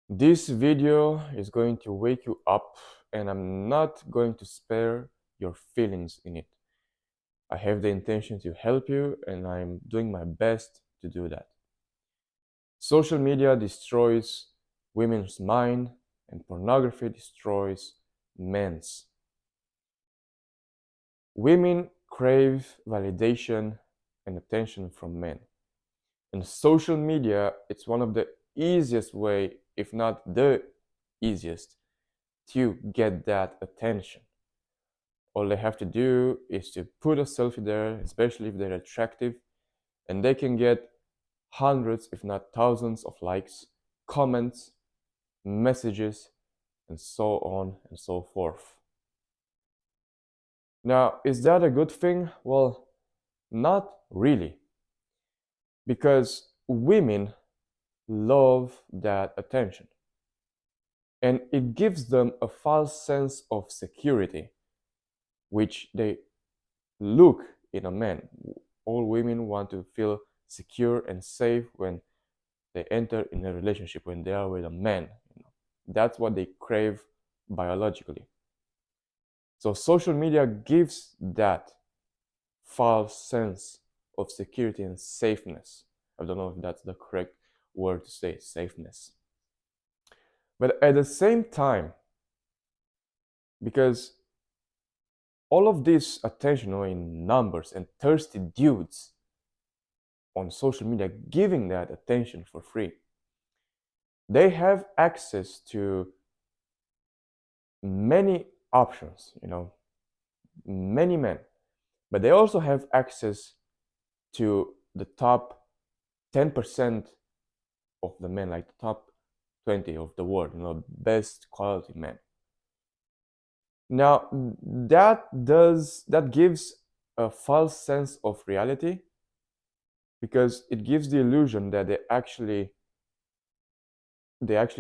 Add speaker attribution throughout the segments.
Speaker 1: This video is going to wake you up, and I'm not going to spare your feelings in it. I have the intention to help you, and I'm doing my best to do that. Social media destroys women's mind, and pornography destroys men's. Women crave validation and attention from men. And social media, it's one of the easiest way, if not the easiest, to get that attention. All they have to do is to put a selfie there, especially if they're attractive, and they can get hundreds, if not thousands, of likes, comments, messages, and so on and so forth. Now, is that a good thing? Well, not really, because women love that attention, and it gives them a false sense of security, which they look in a man. All women want to feel secure and safe when they enter in a relationship, when they are with a man. That's what they crave biologically. So social media gives that false sense of security and safeness. I don't know if that's the correct word to say, safeness. But at the same time, because all of this attention in numbers and thirsty dudes on social media giving that attention for free, they have access to many options, many men, but they also have access to the top 10% of the men, like the top 20 of the world, best quality men. Now that gives a false sense of reality, because it gives the illusion that they actually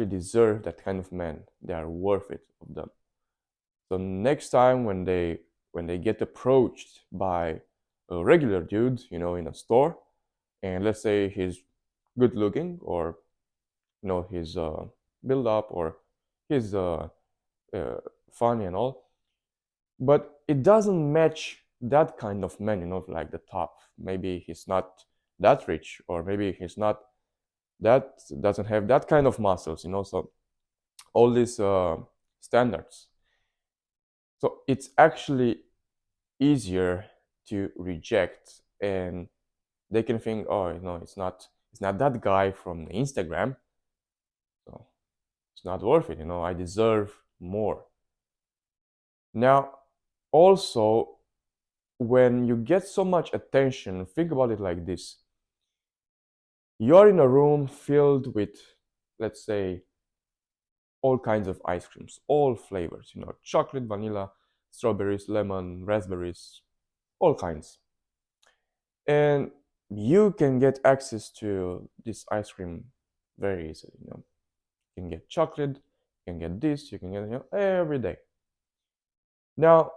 Speaker 1: deserve that kind of men. They are worth it of them. So next time when they get approached by a regular dude, in a store, and let's say he's good looking, or he's built up, or he's funny and all, but it doesn't match that kind of man, like the top. Maybe he's not that rich, or maybe he's not that doesn't have that kind of muscles, so all these standards. So it's actually easier to reject, and they can think, oh, it's not that guy from Instagram, so it's not worth it. I deserve more. Now, also, when you get so much attention, think about it like this: you're in a room filled with, let's say, all kinds of ice creams, all flavors, chocolate, vanilla, strawberries, lemon, raspberries, all kinds. And you can get access to this ice cream very easily. You can get chocolate, you can get this, you can get every day. Now,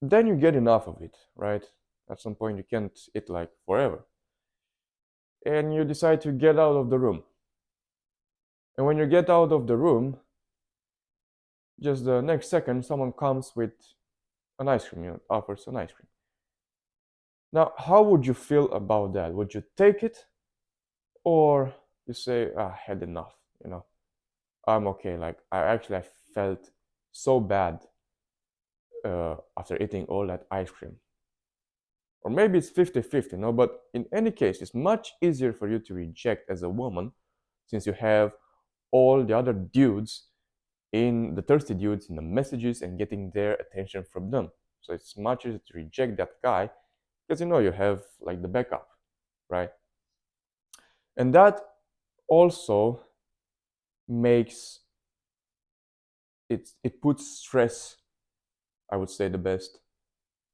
Speaker 1: then you get enough of it, right? At some point, you can't eat like forever, and you decide to get out of the room. And when you get out of the room, just the next second, someone comes with an ice cream, offers an ice cream. Now, how would you feel about that? Would you take it, or you say, I had enough, I'm okay. Like, I felt so bad after eating all that ice cream. Or maybe it's 50-50, but in any case, it's much easier for you to reject as a woman, since you have all the other dudes, in the thirsty dudes, in the messages, and getting their attention from them. So it's much easier to reject that guy, because you have like the backup, right? And that also makes it puts stress, I would say the best,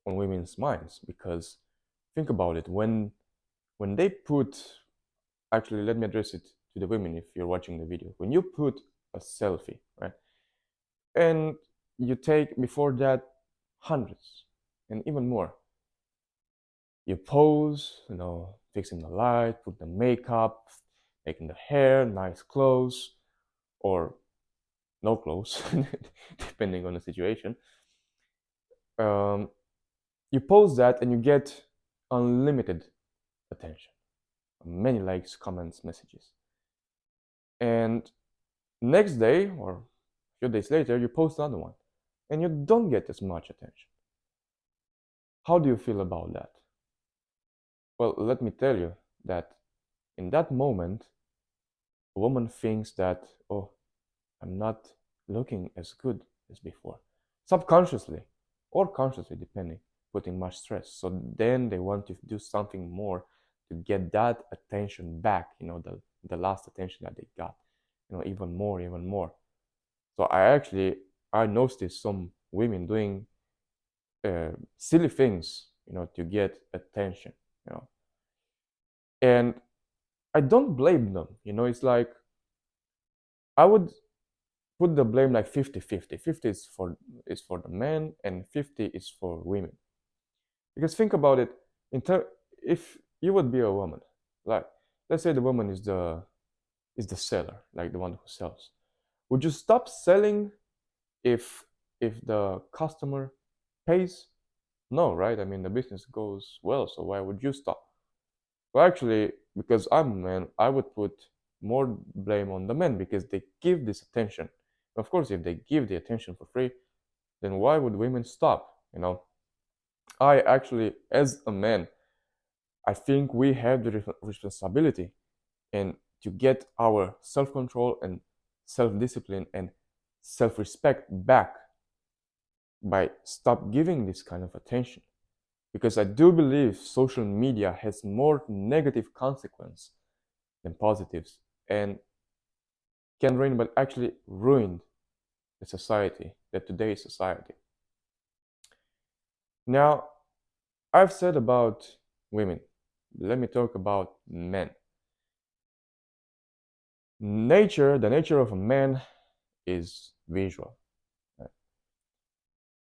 Speaker 1: on women's minds. Because think about it, when they put, actually, let me address it to the women. If you're watching the video, when you put a selfie, right, and you take before that hundreds and even more, you pose, fixing the light, put the makeup, making the hair, nice clothes, or no clothes, depending on the situation. Um, you post that and you get unlimited attention, many likes, comments, messages. And next day or a few days later, you post another one and you don't get as much attention. How do you feel about that? Well, let me tell you that in that moment, a woman thinks that, oh, I'm not looking as good as before, subconsciously or consciously, depending, putting much stress. So then they want to do something more to get that attention back, the last attention that they got, even more, even more. So I noticed some women doing silly things, to get attention, and I don't blame them. It's like I would put the blame like 50-50. 50 is for the men and 50 is for women. Because think about it, if you would be a woman, like let's say the woman is the seller, like the one who sells. Would you stop selling if the customer pays? No, right? I mean the business goes well, so why would you stop? Well, actually, because I'm a man, I would put more blame on the men because they give this attention. Of course, if they give the attention for free, then why would women stop? I actually, as a man, I think we have the responsibility and to get our self-control and self-discipline and self-respect back by stop giving this kind of attention. Because I do believe social media has more negative consequence than positives and can ruin, but actually ruined the society, the today's society. Now, I've said about women. Let me talk about men. The nature of a man is visual. Right?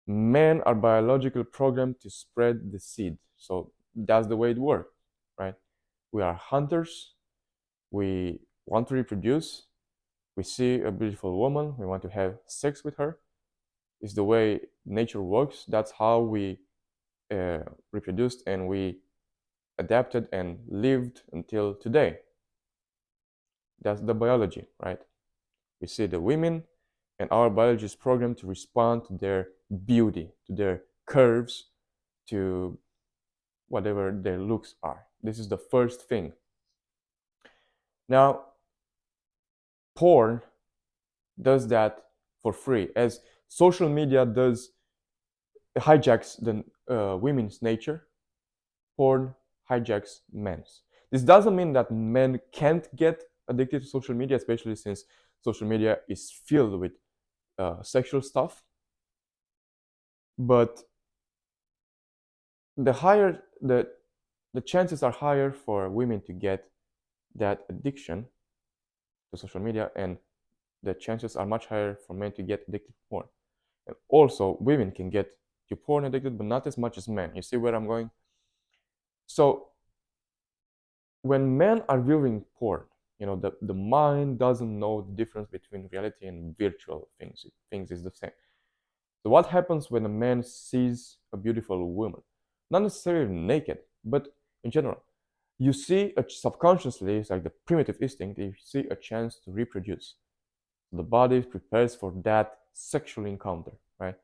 Speaker 1: Men are biological programmed to spread the seed. So that's the way it works, right? We are hunters. We want to reproduce. We see a beautiful woman. We want to have sex with her. It's the way nature works. That's how we reproduced and we adapted and lived until today. That's the biology, right? We see the women, and our biology is programmed to respond to their beauty, to their curves, to whatever their looks are. This is the first thing. Now, porn does that for free, as social media does hijacks the women's nature. Porn hijacks men's. This doesn't mean that men can't get addicted to social media, especially since social media is filled with sexual stuff. But the chances are higher for women to get that addiction to social media, and the chances are much higher for men to get addicted to porn. And also, women can get to porn addicted, but not as much as men. You see where I'm going? So when men are viewing porn, the mind doesn't know the difference between reality and virtual things. Things is the same. So what happens when a man sees a beautiful woman? Not necessarily naked, but in general. You see, subconsciously, it's like the primitive instinct, you see a chance to reproduce. The body prepares for that sexual encounter, right?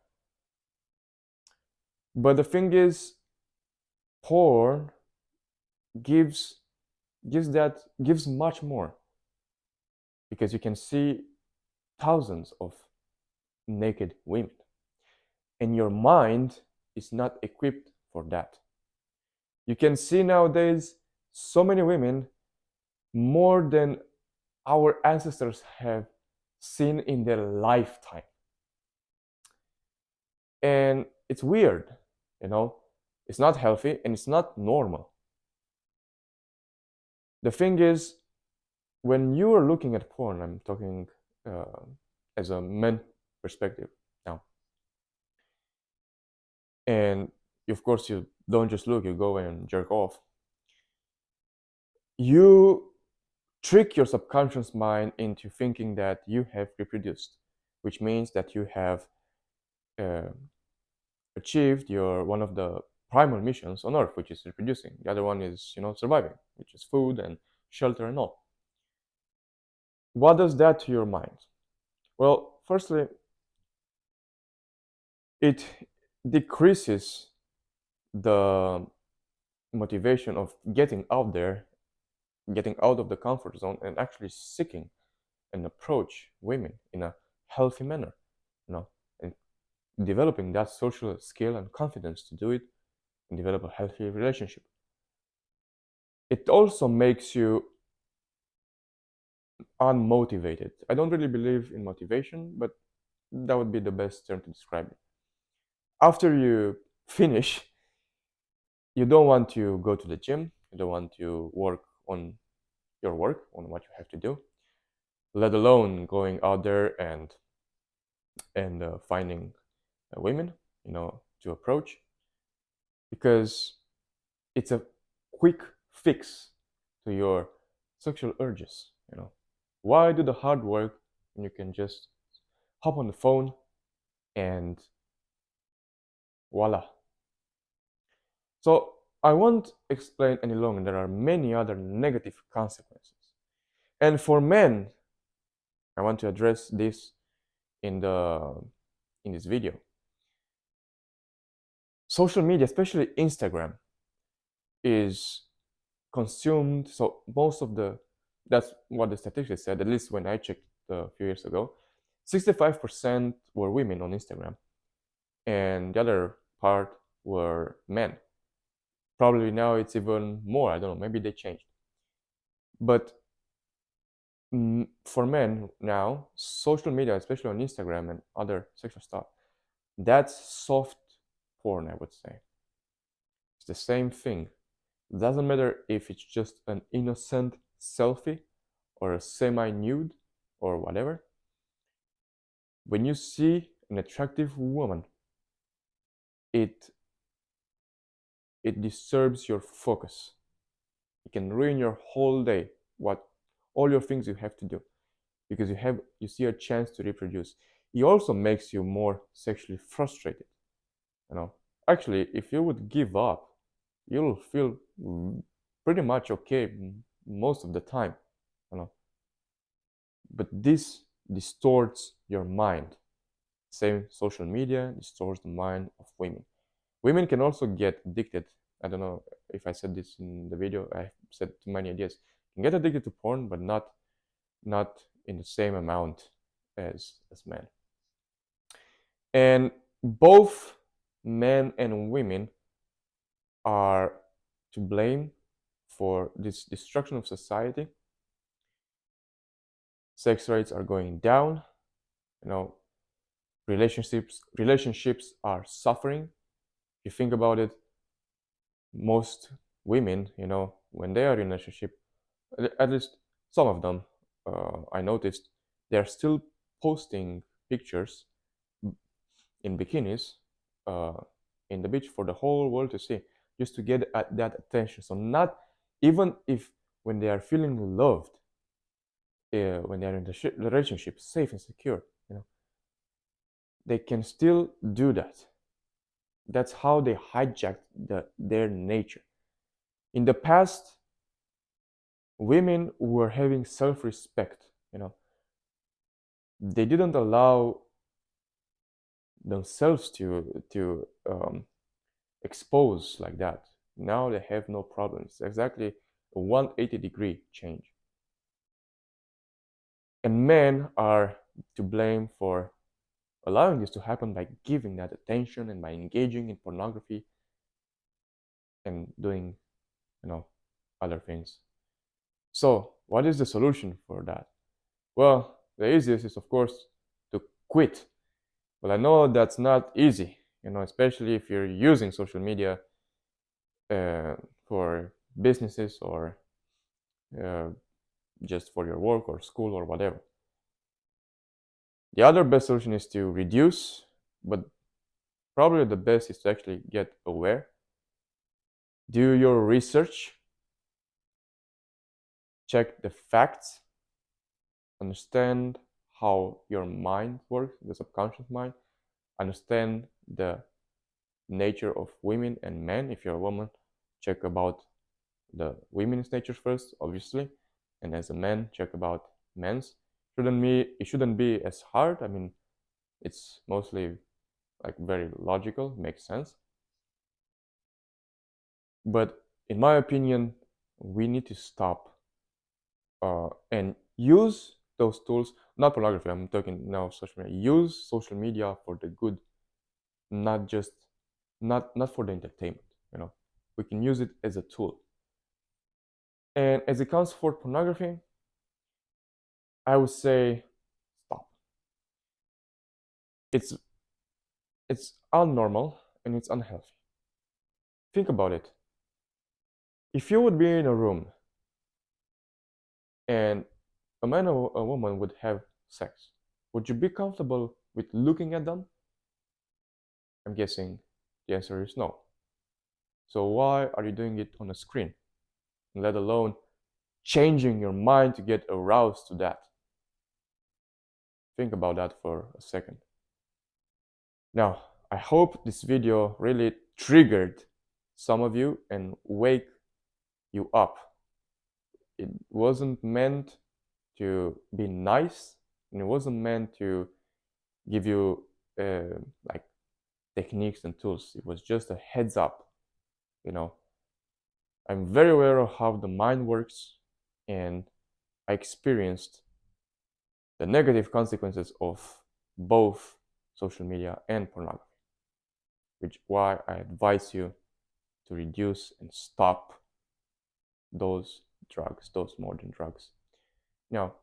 Speaker 1: But the thing is, porn gives gives much more, because you can see thousands of naked women, and your mind is not equipped for that. You can see nowadays so many women, more than our ancestors have seen in their lifetime. And it's weird, it's not healthy and it's not normal. The thing is, when you are looking at porn, I'm talking as a man perspective now, and of course you don't just look, you go and jerk off. You trick your subconscious mind into thinking that you have reproduced, which means that you have uh, achieved your one of the primal missions on Earth, which is reproducing. The other one is, surviving, which is food and shelter and all. What does that to your mind? Well, firstly, it decreases the motivation of getting out there, getting out of the comfort zone, and actually seeking and approach women in a healthy manner, and developing that social skill and confidence to do it and develop a healthy relationship. It also makes you unmotivated. I don't really believe in motivation, but that would be the best term to describe it. After you finish, you don't want to go to the gym, you don't want to work on your work, on what you have to do, let alone going out there and finding women, to approach, because it's a quick fix to your sexual urges. Why do the hard work when you can just hop on the phone and voila? So I won't explain any longer. There are many other negative consequences. And for men, I want to address this in this video. Social media, especially Instagram, is consumed. So that's what the statistics said, at least when I checked a few years ago. 65% were women on Instagram, and the other part were men. Probably now it's even more. I don't know. Maybe they changed. But for men now, social media, especially on Instagram and other sexual stuff, that's soft porn, I would say. It's the same thing. It doesn't matter if it's just an innocent selfie or a semi-nude or whatever. When you see an attractive woman, it disturbs your focus. It can ruin your whole day, all your things you have to do, because you see a chance to reproduce. It also makes you more sexually frustrated. Actually, if you would give up, you'll feel pretty much okay most of the time. But this distorts your mind. Same, social media distorts the mind of women. Women can also get addicted. I don't know if I said this in the video. I said too many ideas. Can get addicted to porn, but not in the same amount as men. And both men and women are to blame for this destruction of society. Sex rates are going down. Relationships are suffering. If you think about it, most women, when they are in a relationship, at least some of them, I noticed, they are still posting pictures in bikinis in the beach for the whole world to see, just to get that attention. So not even if when they are feeling loved, when they are in the relationship, safe and secure, they can still do that. That's how they hijacked their nature. In the past, women were having self-respect. They didn't allow themselves to expose like that. Now they have no problems. Exactly a 180-degree change. And men are to blame for allowing this to happen by giving that attention and by engaging in pornography and doing, other things. So, what is the solution for that? Well, the easiest is, of course, to quit. But I know that's not easy, especially if you're using social media for businesses or just for your work or school or whatever. The other best solution is to reduce, but probably the best is to actually get aware. Do your research. check the facts, understand how your mind works, the subconscious mind, understand the nature of women and men. If you're a woman, check about the women's nature first, obviously, and as a man, check about men's. It shouldn't be as hard. I mean, it's mostly like very logical, makes sense. But in my opinion, we need to stop and use those tools. Not pornography. I'm talking now social media. Use social media for the good, not just not for the entertainment. You know, we can use it as a tool. And as it comes for pornography, I would say stop. It's it's unnormal and it's unhealthy. Think about it. If you would be in a room and a man or a woman would have sex, would you be comfortable with looking at them? I'm guessing the answer is no. So why are you doing it on a screen, let alone changing your mind to get aroused to that? Think about that for a second. Now, I hope this video really triggered some of you and wake you up. It wasn't meant to be nice, and it wasn't meant to give you like techniques and tools. It was just a heads up. You know, I'm very aware of how the mind works, and I experienced the negative consequences of both social media and pornography, which why I advise you to reduce and stop those drugs, those modern drugs. Now,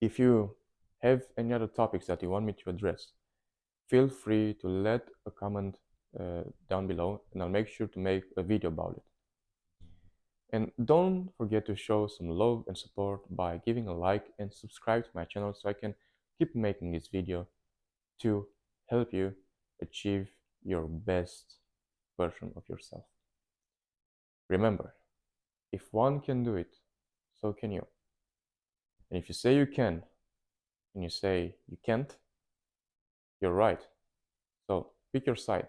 Speaker 1: if you have any other topics that you want me to address, feel free to let a comment down below, and I'll make sure to make a video about it. And don't forget to show some love and support by giving a like and subscribe to my channel so I can keep making this video to help you achieve your best version of yourself. Remember, if one can do it, so can you. And if you say you can, and you say you can't, you're right. So pick your side.